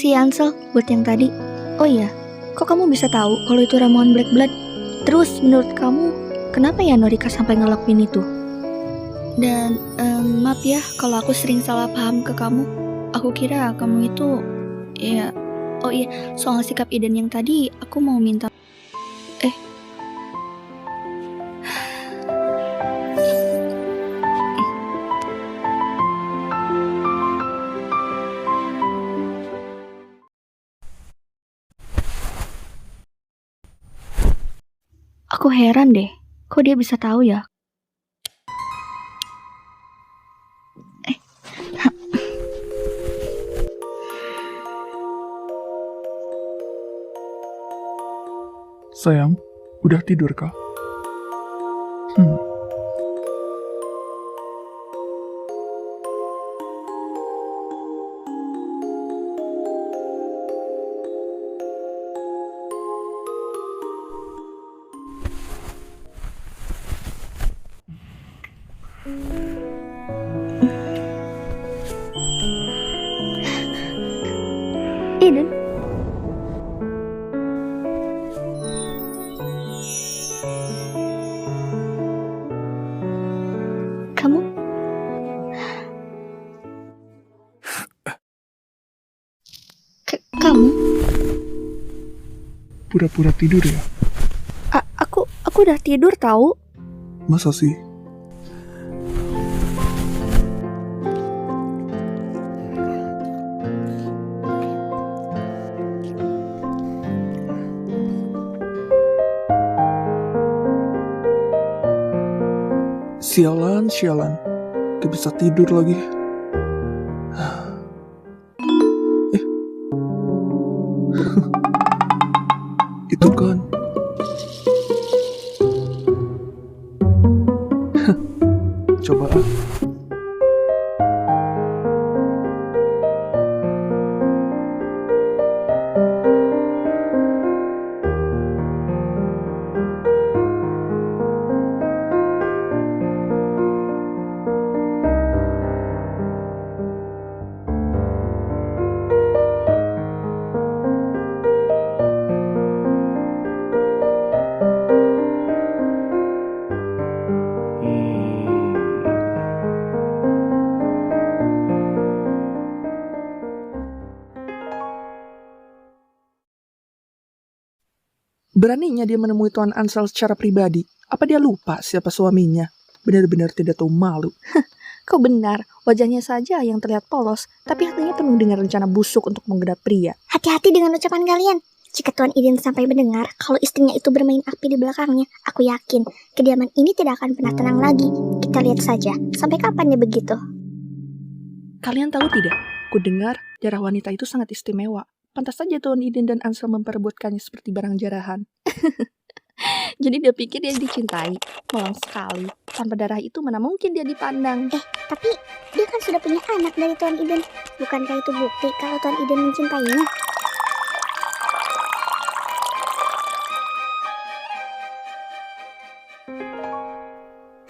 Makasih ya Ansel buat yang tadi. Oh iya, kok kamu bisa tahu kalau itu ramuan Black Blood? Terus menurut kamu, kenapa ya Norika sampai ngelakuin itu? Dan maaf ya kalau aku sering salah paham ke kamu. Aku kira kamu itu, ya, oh iya, soal sikap Eden yang tadi, aku mau minta. Aku heran deh, kok dia bisa tahu ya? Sayang, udah tidur kah? Eden? Kamu? Kamu? Pura-pura tidur ya? Aku udah tidur tahu. Masa sih? Sialan. Gak bisa tidur lagi. Itu kan. Coba ah. Beraninya dia menemui Tuan Ansel secara pribadi. Apa dia lupa siapa suaminya? Benar-benar tidak tahu malu. Kau benar, wajahnya saja yang terlihat polos, tapi hatinya penuh dengan rencana busuk untuk menggedap pria. Hati-hati dengan ucapan kalian. Jika Tuan Eden sampai mendengar kalau istrinya itu bermain api di belakangnya, aku yakin kediaman ini tidak akan pernah tenang lagi. Kita lihat saja, sampai kapan dia begitu. Kalian tahu tidak? Ku dengar darah wanita itu sangat istimewa. Pantas saja Tuan Eden dan Ansel memperebutkannya seperti barang jarahan. Jadi dia pikir dia dicintai. Malang sekali. Tanpa darah itu mana mungkin dia dipandang. Tapi dia kan sudah punya anak dari Tuan Eden. Bukankah itu bukti kalau Tuan Eden mencintainya?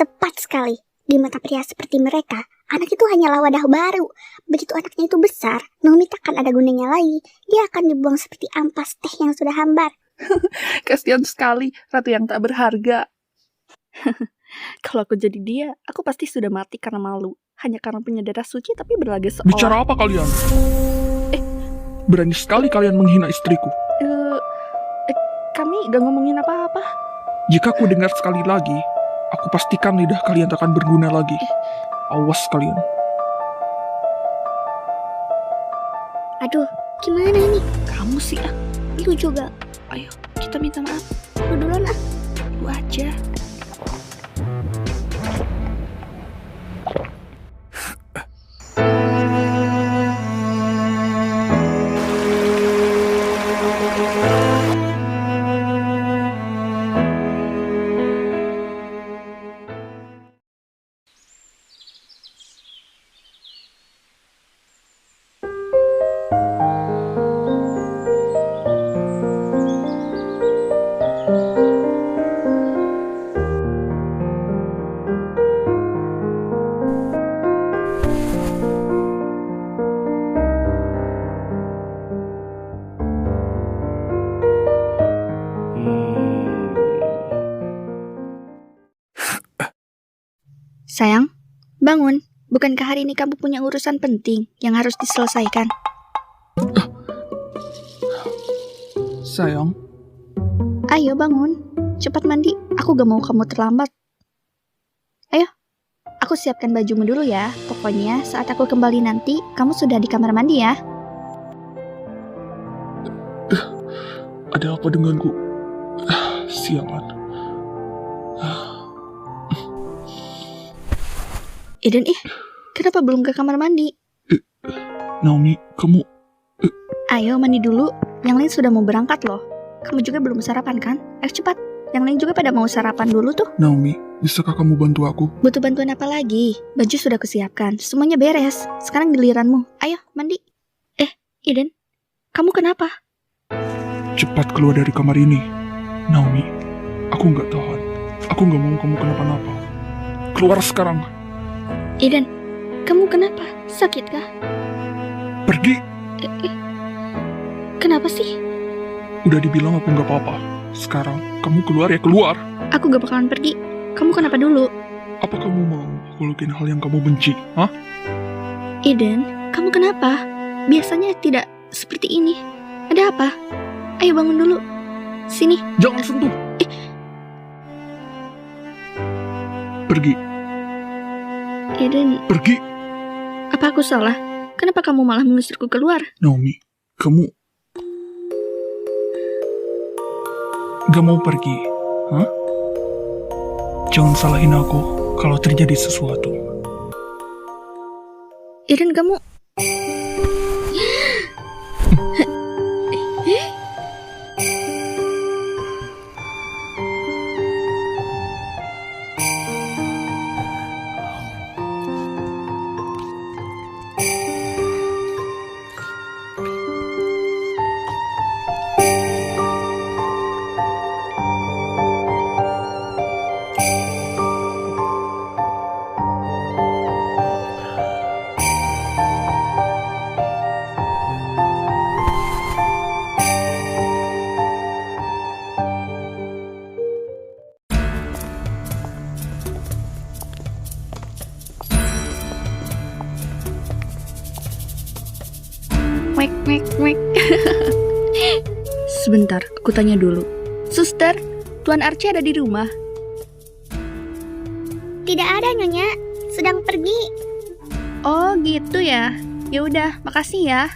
Tepat sekali. Di mata pria seperti mereka, anak itu hanyalah wadah baru. Begitu anaknya itu besar, Nomi takkan ada gunanya lagi. Dia akan dibuang seperti ampas teh yang sudah hambar. Kasihan sekali, ratu yang tak berharga. Kalau aku jadi dia, aku pasti sudah mati karena malu. Hanya karena punya darah suci tapi berlaga seolah. Bicara apa kalian? Berani sekali kalian menghina istriku. Kami gak ngomongin apa-apa. Jika ku dengar sekali lagi, aku pastikan lidah kalian tak akan berguna lagi. Awas kalian. Aduh, gimana ini? Kamu sih ah. Lu juga. Ayo, kita minta maaf. Lu duluan ah. Lu aja. Sayang, bangun. Bukankah hari ini kamu punya urusan penting yang harus diselesaikan? Sayang, Ayo bangun. Cepat mandi. Aku gak mau kamu terlambat. Ayo, aku siapkan bajumu dulu ya. Pokoknya saat aku kembali nanti, kamu sudah di kamar mandi ya. ada apa denganku? Sialan. Eden, kenapa belum ke kamar mandi? Naomi, kamu... Ayo mandi dulu. Yang lain sudah mau berangkat loh. Kamu juga belum sarapan kan? Ayo cepat. Yang lain juga pada mau sarapan dulu tuh. Naomi, bisakah kamu bantu aku? Butuh bantuan apa lagi? Baju sudah kusiapkan. Semuanya beres. Sekarang giliranmu. Ayo mandi. Eden, kamu kenapa? Cepat keluar dari kamar ini. Naomi, aku nggak tahan. Aku nggak mau kamu kenapa-napa. Keluar sekarang. Eden, kamu kenapa? Sakit kah? Pergi. Kenapa sih? Udah dibilang aku nggak apa-apa. Sekarang kamu keluar ya keluar. Aku gak bakalan pergi. Kamu kenapa dulu? Apa kamu mau aku lakuin hal yang kamu benci? Hah? Eden, kamu kenapa? Biasanya tidak seperti ini. Ada apa? Ayo bangun dulu. Sini. Jangan sentuh. Pergi. Eden, Pergi. apa aku salah? Kenapa kamu malah mengusirku keluar? Naomi, kamu gak mau pergi, hah? Jangan salahin aku kalau terjadi sesuatu. Eden, kamu... Wek. Sebentar, aku tanya dulu. Suster, Tuan Archie ada di rumah? Tidak ada, Nyonya. Sedang pergi. Oh, gitu ya. Ya udah, makasih ya.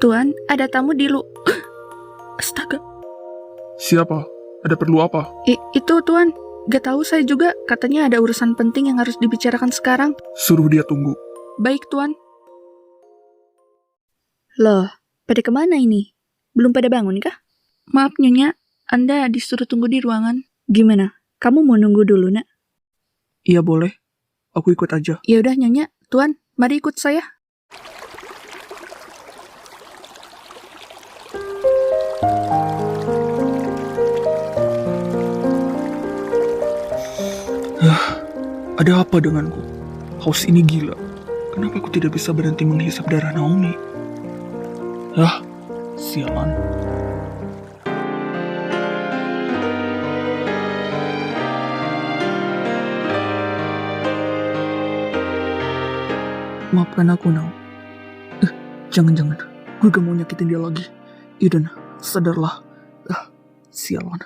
Tuan, ada tamu di Astaga. Siapa? Ada perlu apa? Itu Tuan. Gak tahu saya juga. Katanya ada urusan penting yang harus dibicarakan sekarang. Suruh dia tunggu. Baik, Tuan. Loh, pada kemana ini? Belum pada bangun kah? Maaf, Nyonya. Anda disuruh tunggu di ruangan. Gimana? Kamu mau nunggu dulu, Nak? Iya boleh. Aku ikut aja. Ya udah, Nyonya. Tuan, mari ikut saya. Ada apa denganku? Haus ini gila. Kenapa aku tidak bisa berhenti menghisap darah Naomi? Sialan. Maafkan aku, Nao. Jangan. Gue gak mau nyakitin dia lagi. Eden, sadarlah. Sialan.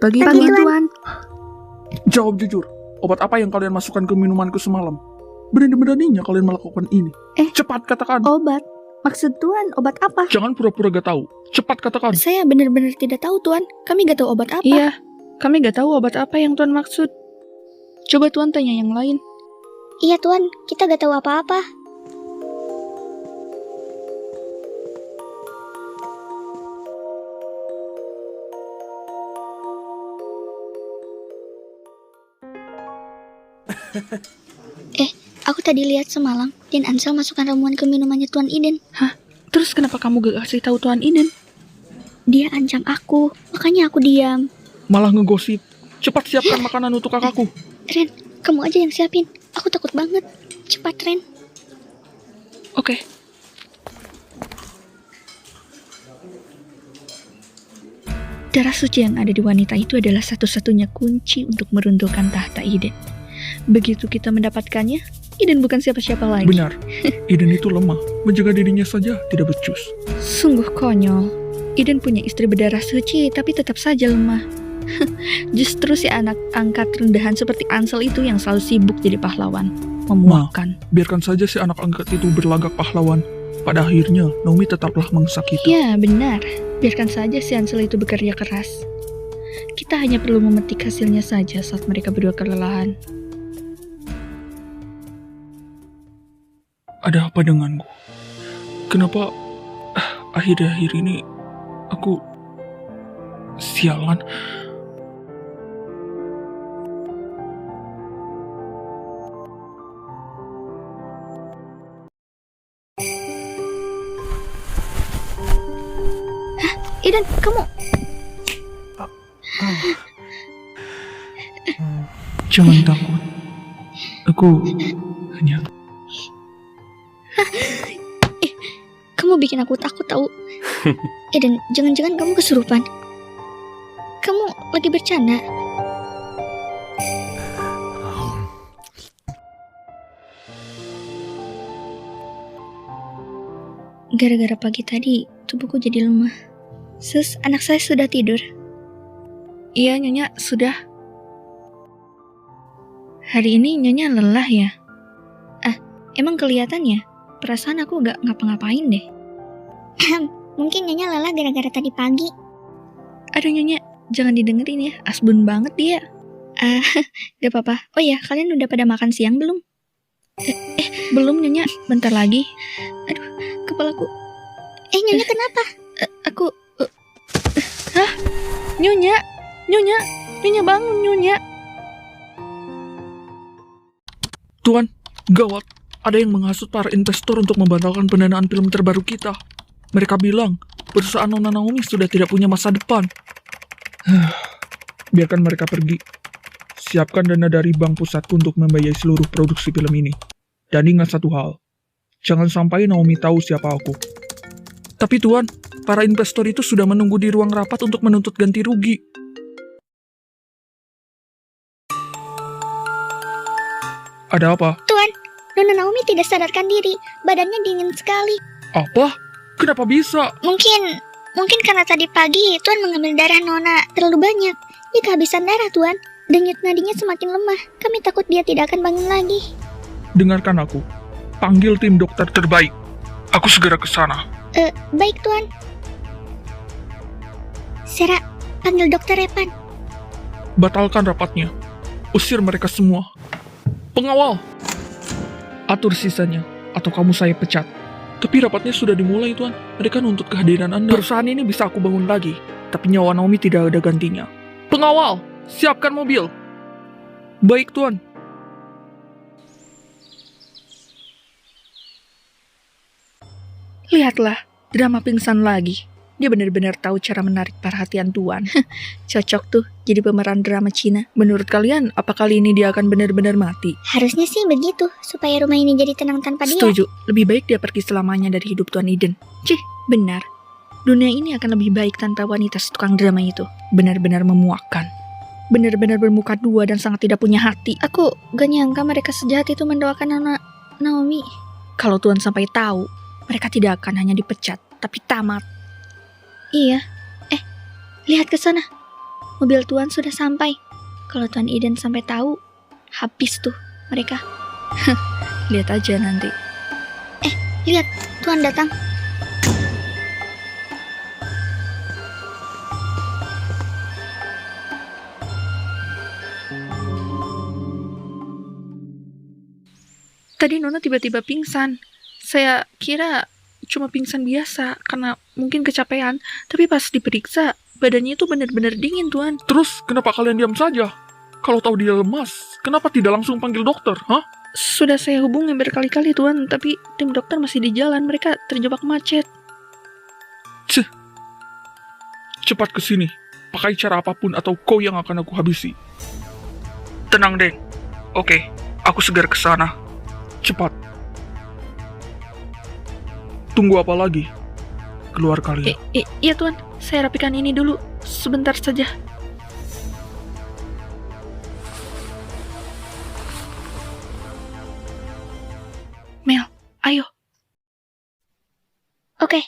Pagi, Tuan. Jawab jujur. Obat apa yang kalian masukkan ke minumanku semalam? Berani-beraninya kalian melakukan ini. Cepat katakan. Obat. Maksud Tuan, obat apa? Jangan pura-pura gak tahu. Cepat katakan. Saya benar-benar tidak tahu, Tuan. Kami gak tahu obat apa. Iya, kami gak tahu obat apa yang Tuan maksud. Coba Tuan tanya yang lain. Iya, Tuan. Kita gak tahu apa-apa. Aku tadi lihat semalam, Din Ansel masukkan ramuan ke minumannya Tuan Eden. Terus kenapa kamu gak kasih tahu Tuan Iden? Dia ancam aku, makanya aku diam. Malah ngegosip. Cepat siapkan makanan untuk kakakku. Ren, kamu aja yang siapin. Aku takut banget. Cepat, Ren. Oke. Darah suci yang ada di wanita itu adalah satu-satunya kunci untuk meruntuhkan tahta Eden. Begitu kita mendapatkannya, Eden bukan siapa-siapa lagi. Benar, Eden itu lemah. Menjaga dirinya saja tidak becus. Sungguh konyol. Eden punya istri berdarah suci, tapi tetap saja lemah. Justru si anak angkat rendahan seperti Ansel itu yang selalu sibuk jadi pahlawan. Memuakkan. Biarkan saja si anak angkat itu berlagak pahlawan. Pada akhirnya, Naomi tetaplah mangsa kita. Ya, benar. Biarkan saja si Ansel itu bekerja keras. Kita hanya perlu memetik hasilnya saja saat mereka berdua kelelahan. Ada apa denganku? Kenapa akhir-akhir ini aku sialan? Eden, kamu... Jangan takut. Aku hanya... Kamu bikin aku takut tahu. Eden, jangan-jangan kamu kesurupan. Kamu lagi bercanda. Gara-gara pagi tadi, tubuhku jadi lemah. Sus, anak saya sudah tidur. Iya, Nyonya, sudah. Hari ini Nyonya lelah ya? Emang kelihatan ya? Perasaan aku gak ngapa-ngapain deh. Mungkin Nyonya lelah gara-gara tadi pagi. Aduh Nyonya, jangan didengerin ya. Asbun banget dia. Gak apa-apa. Oh ya, kalian udah pada makan siang belum? Belum, Nyonya. Bentar lagi. Aduh, kepalaku. Nyonya kenapa? Aku... Nyonya, Nyonya, Nyonya bangun, Nyonya. Tuan, gawat. Ada yang menghasut para investor untuk membatalkan pendanaan film terbaru kita. Mereka bilang, perusahaan Nona Naomi sudah tidak punya masa depan. Biarkan mereka pergi. Siapkan dana dari bank pusatku untuk membiayai seluruh produksi film ini. Dan ingat satu hal, jangan sampai Naomi tahu siapa aku. Tapi Tuan, para investor itu sudah menunggu di ruang rapat untuk menuntut ganti rugi. Ada apa? Tuan, Nona Naomi tidak sadarkan diri. Badannya dingin sekali. Apa? Kenapa bisa? Mungkin karena tadi pagi Tuan mengambil darah Nona terlalu banyak. Dia kehabisan darah, Tuan. Denyut nadinya semakin lemah. Kami takut dia tidak akan bangun lagi. Dengarkan aku. Panggil tim dokter terbaik. Aku segera ke sana. Baik, Tuan. Sera, panggil dokter Repan. Batalkan rapatnya. Usir mereka semua. Pengawal, atur sisanya, atau kamu saya pecat. Tapi rapatnya sudah dimulai, Tuan. Mereka nuntut kehadiran Anda. Perusahaan ini bisa aku bangun lagi, tapi nyawa Naomi tidak ada gantinya. Pengawal, siapkan mobil. Baik, Tuan. Lihatlah, drama pingsan lagi. Dia benar-benar tahu cara menarik perhatian Tuan. Cocok tuh jadi pemeran drama Cina. Menurut kalian, apa kali ini dia akan benar-benar mati? Harusnya sih begitu, supaya rumah ini jadi tenang tanpa dia. Setuju, lebih baik dia pergi selamanya dari hidup Tuan Eden. Benar. Dunia ini akan lebih baik tanpa wanita tukang drama itu. Benar-benar memuakkan. Benar-benar bermuka dua dan sangat tidak punya hati. Aku gak nyangka mereka sejahat itu mendoakan anak Naomi. Kalau Tuan sampai tahu, mereka tidak akan hanya dipecat, tapi tamat. Iya. Lihat ke sana. Mobil Tuan sudah sampai. Kalau Tuan Eden sampai tahu, habis tuh mereka. Lihat aja nanti. Lihat, Tuan datang. Tadi Nona tiba-tiba pingsan. Saya kira cuma pingsan biasa karena mungkin kecapean, tapi pas diperiksa badannya itu benar-benar dingin, Tuan. Terus, kenapa kalian diam saja? Kalau tahu dia lemas, kenapa tidak langsung panggil dokter, hah? Sudah saya hubungi berkali-kali, Tuan, tapi tim dokter masih di jalan. Mereka terjebak macet. Cepat ke sini. Pakai cara apapun atau kau yang akan aku habisi. Tenang, Den. Oke, aku segera ke sana. Cepat. Tunggu apa lagi? Keluar kalian. Iya Tuan, saya rapikan ini dulu. Sebentar saja. Mel, ayo. Oke,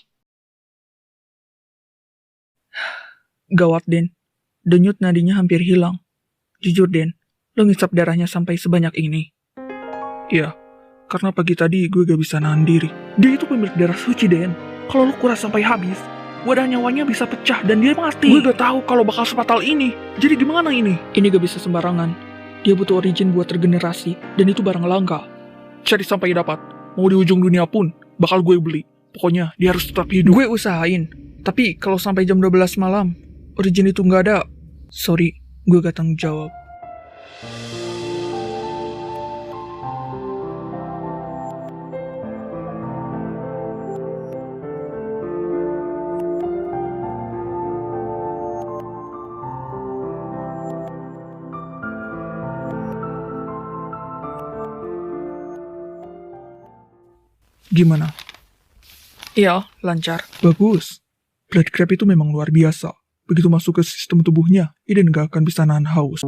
Gawat, Den. Denyut nadinya hampir hilang. Jujur, Den, lo ngisap darahnya sampai sebanyak ini. Iya, karena pagi tadi gue gak bisa nahan diri. Dia itu pemilik darah suci, Den. Kalau lo kuras sampai habis, wadah nyawanya bisa pecah dan dia mati. Gue gak tahu kalau bakal sefatal ini. Jadi gimana ini? Ini gak bisa sembarangan. Dia butuh origin buat regenerasi, dan itu barang langka. Cari sampai dapat. Mau di ujung dunia pun, bakal gue beli. Pokoknya, dia harus tetap hidup. Gue usahain. Tapi kalau sampai jam 12 malam, origin itu nggak ada. Sorry, gue gak tanggung jawab. Gimana? Iya, lancar. Bagus. Blood crab itu memang luar biasa. Begitu masuk ke sistem tubuhnya, Eden gak akan bisa nahan haus.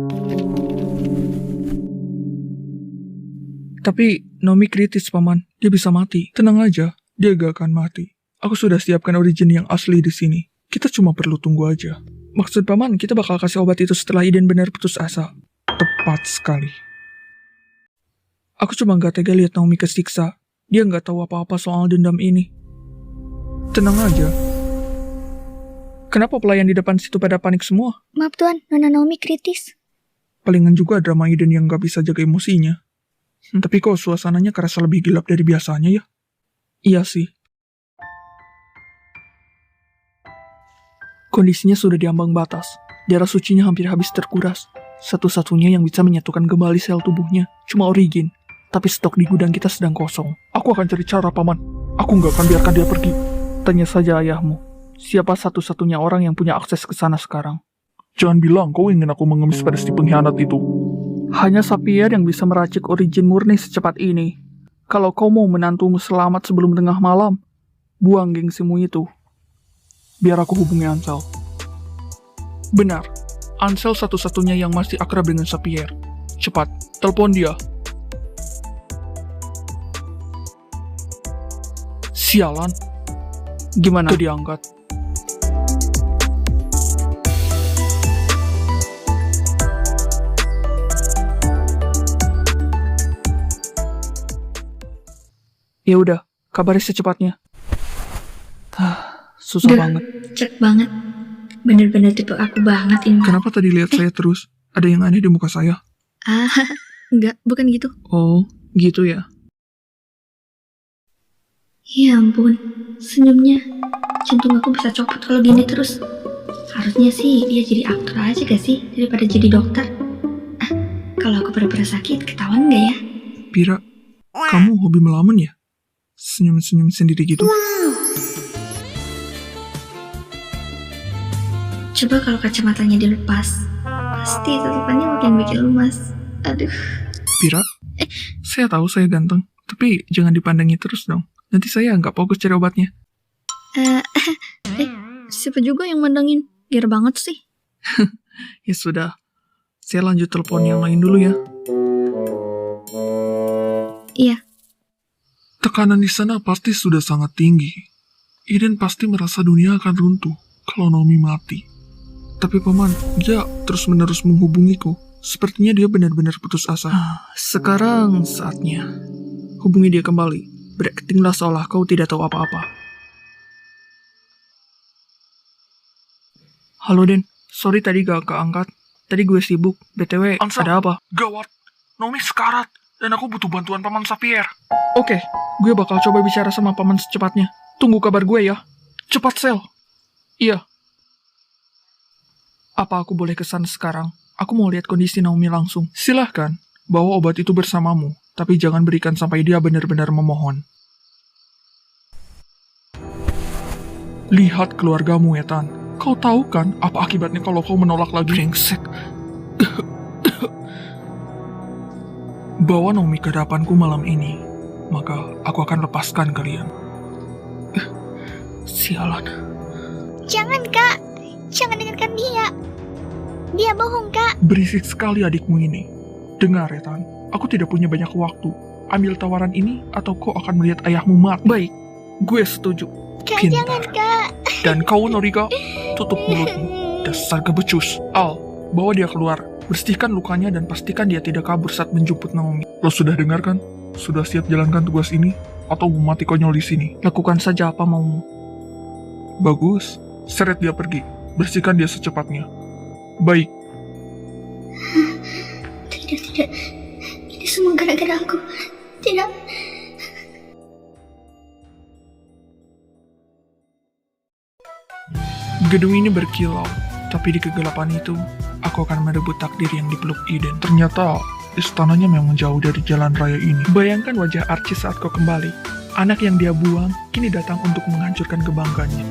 Tapi Nomi kritis, Paman. Dia bisa mati. Tenang aja, dia gak akan mati. Aku sudah siapkan origin yang asli di sini. Kita cuma perlu tunggu aja. Maksud Paman, kita bakal kasih obat itu setelah Eden benar putus asa. Tepat sekali. Aku cuma gak tega lihat Naomi kesiksa. Dia gak tahu apa-apa soal dendam ini. Tenang aja. Kenapa pelayan di depan situ pada panik semua? maaf Tuan, Nona Naomi kritis. Palingan juga drama Eden yang gak bisa jaga emosinya. Tapi kok suasananya kerasa lebih gelap dari biasanya ya? Iya sih. Kondisinya sudah diambang batas. Darah sucinya hampir habis terkuras. Satu-satunya yang bisa menyatukan kembali sel tubuhnya cuma origin. Tapi stok di gudang kita sedang kosong. Aku akan cari cara, Paman. Aku gak akan biarkan dia pergi. Tanya saja ayahmu. Siapa satu-satunya orang yang punya akses ke sana sekarang? Jangan bilang kau ingin aku mengemis pada si pengkhianat itu. Hanya Sapier yang bisa meracik origin murni secepat ini. Kalau kau mau menantumu selamat sebelum tengah malam, buang gengsimu itu. Biar aku hubungi Ansel. Benar, Ansel satu-satunya yang masih akrab dengan Sapier. Cepat, telepon dia. Sialan. Gimana? Gak diangkat. Ya udah, kabari secepatnya. Susah banget. Cek banget. Bener-bener tipe aku banget ini. Kenapa tadi lihat saya terus? Ada yang aneh di muka saya? Enggak, bukan gitu. Oh, gitu ya. Ya ampun, senyumnya. Jantung aku bisa copot kalau gini terus. Harusnya sih dia jadi aktor aja gak sih, daripada jadi dokter. Kalau aku pura-pura sakit, ketahuan gak ya? Pira, kamu hobi melamun ya? Senyum-senyum sendiri gitu. Coba kalau kacamatanya dilepas, pasti tatapannya makin bikin lemas. Aduh. Pira, saya tahu saya ganteng, tapi jangan dipandangi terus dong. Nanti saya nggak fokus cari obatnya. Siapa juga yang mandangin? Gir banget sih. Ya sudah, saya lanjut telepon yang lain dulu ya. Iya. Tekanan di sana pasti sudah sangat tinggi. Eden pasti merasa dunia akan runtuh kalau Naomi mati. Tapi Paman, dia terus-menerus menghubungiku. Sepertinya dia benar-benar putus asa. Sekarang saatnya. Hubungi dia kembali. Beraktinglah seolah kau tidak tahu apa-apa. Halo Den, sorry tadi gak keangkat. Tadi gue sibuk. BTW, Ansel, ada apa? Gawat, Naomi sekarat. Dan aku butuh bantuan Paman Sapier. Oke, gue bakal coba bicara sama Paman secepatnya. Tunggu kabar gue ya. Cepat, Sel. Iya. Apa aku boleh kesana sekarang? Aku mau lihat kondisi Naomi langsung. Silahkan, bawa obat itu bersamamu. Tapi jangan berikan sampai dia benar-benar memohon. Lihat keluargamu, Ethan. Kau tahu kan apa akibatnya kalau kau menolak lagi? Brengsek. Bawa Naomi ke hadapanku malam ini, maka aku akan lepaskan kalian. Sialan. Jangan, Kak. Jangan dengarkan dia. Dia bohong, Kak. Berisik sekali adikmu ini. Dengar, Ethan. Aku tidak punya banyak waktu. Ambil tawaran ini atau kau akan melihat ayahmu mati. Baik, gue setuju. Kak, Pintar. jangan, Kak. Dan kau, Norika, tutup mulutmu. Dasar kebecus. Al, bawa dia keluar. Bersihkan lukanya dan pastikan dia tidak kabur saat menjemput Naomi. Lo sudah dengar kan? Sudah siap jalankan tugas ini? Atau mau mati konyol di sini? Lakukan saja apa maumu. Bagus. Seret dia pergi. Bersihkan dia secepatnya. Baik. Tidak. Ini semua gara-gara aku. Tidak. Gedung ini berkilau, tapi di kegelapan itu, aku akan merebut takdir yang dipeluk Eden. Ternyata, istananya memang jauh dari jalan raya ini. Bayangkan wajah Archie saat kau kembali. Anak yang dia buang, kini datang untuk menghancurkan kebanggaannya.